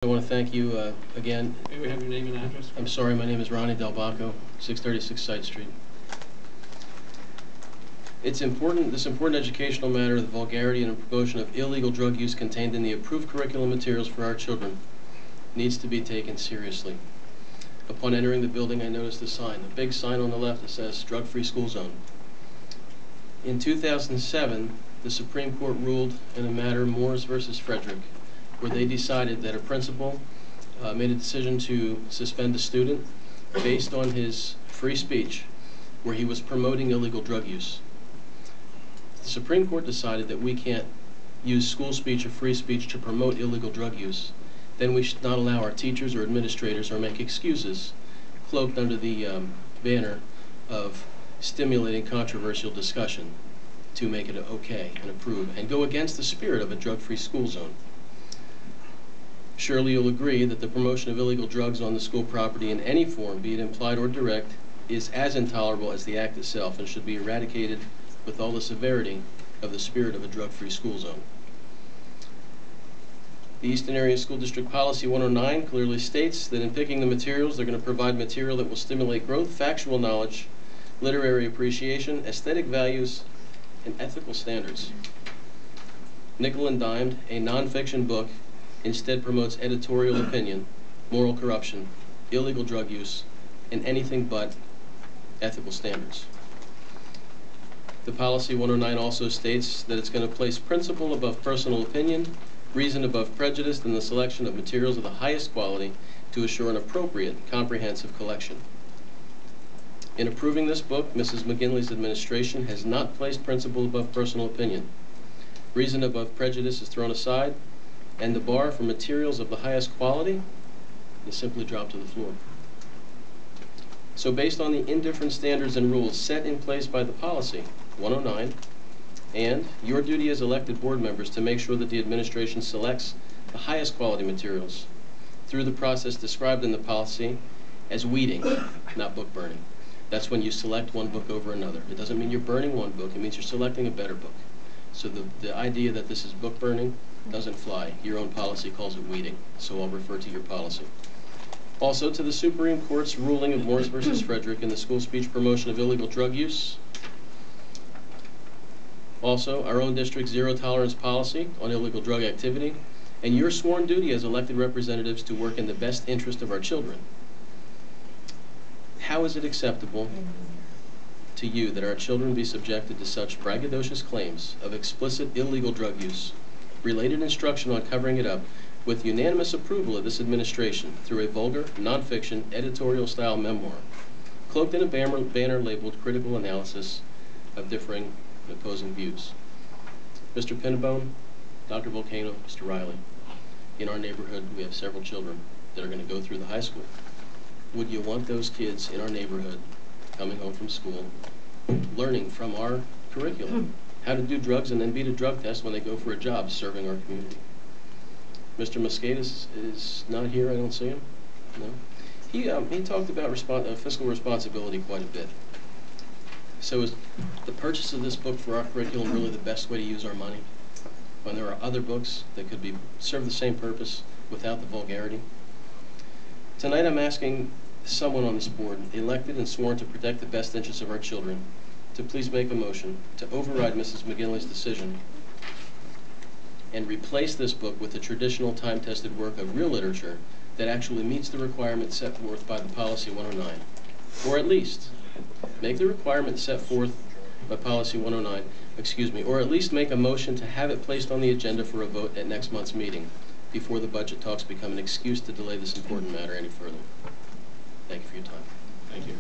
I want to thank you again. May we have your name and address? I'm sorry, my name is Ronnie Del Bacco, 636 Side Street. This important educational matter, the vulgarity and promotion of illegal drug use contained in the approved curriculum materials for our children, needs to be taken seriously. Upon entering the building, I noticed a sign, a big sign on the left that says Drug-Free School Zone. In 2007, the Supreme Court ruled in a matter, Moores versus Frederick, where they decided that a principal made a decision to suspend a student based on his free speech where he was promoting illegal drug use. The Supreme Court decided that we can't use school speech or free speech to promote illegal drug use. Then we should not allow our teachers or administrators or make excuses cloaked under the banner of stimulating controversial discussion to make it okay and approve and go against the spirit of a drug-free school zone. Surely you'll agree that the promotion of illegal drugs on the school property in any form, be it implied or direct, is as intolerable as the act itself and should be eradicated with all the severity of the spirit of a drug-free school zone. The Eastern Area School District Policy 109 clearly states that in picking the materials, they're going to provide material that will stimulate growth, factual knowledge, literary appreciation, aesthetic values, and ethical standards. Nickel and Dimed, a nonfiction book, instead promotes editorial opinion, moral corruption, illegal drug use, and anything but ethical standards. The Policy 109 also states that it's going to place principle above personal opinion, reason above prejudice in the selection of materials of the highest quality to assure an appropriate, comprehensive collection. In approving this book, Mrs. McGinley's administration has not placed principle above personal opinion. Reason above prejudice is thrown aside, and the bar for materials of the highest quality is simply dropped to the floor. So based on the indifferent standards and rules set in place by the Policy 109, and your duty as elected board members to make sure that the administration selects the highest quality materials through the process described in the policy as weeding, not book burning. That's when you select one book over another. It doesn't mean you're burning one book, it means you're selecting a better book. So the idea that this is book burning doesn't fly. Your own policy calls it weeding, so I'll refer to your policy. Also, to the Supreme Court's ruling of Moores versus Frederick in the school speech promotion of illegal drug use. Also, our own district's zero tolerance policy on illegal drug activity, and your sworn duty as elected representatives to work in the best interest of our children. How is it acceptable to you that our children be subjected to such braggadocious claims of explicit illegal drug use, related instruction on covering it up, with unanimous approval of this administration through a vulgar, non-fiction, editorial-style memoir, cloaked in a banner labeled critical analysis of differing and opposing views? Mr. Pinnabone, Dr. Volcano, Mr. Riley, in our neighborhood we have several children that are going to go through the high school. Would you want those kids in our neighborhood coming home from school learning from our curriculum how to do drugs and then beat a drug test when they go for a job serving our community? Mr. Mosquedas is not here. I don't see him. No. He talked about fiscal responsibility quite a bit. So is the purchase of this book for our curriculum really the best way to use our money when there are other books that could serve the same purpose without the vulgarity? Tonight I'm asking someone on this board, elected and sworn to protect the best interests of our children, to please make a motion to override Mrs. McGinley's decision and replace this book with the traditional time-tested work of real literature that actually meets the requirements set forth by the Policy 109. Or at least make the requirements set forth by Policy 109, or at least make a motion to have it placed on the agenda for a vote at next month's meeting before the budget talks become an excuse to delay this important matter any further. Thank you for your time. Thank you.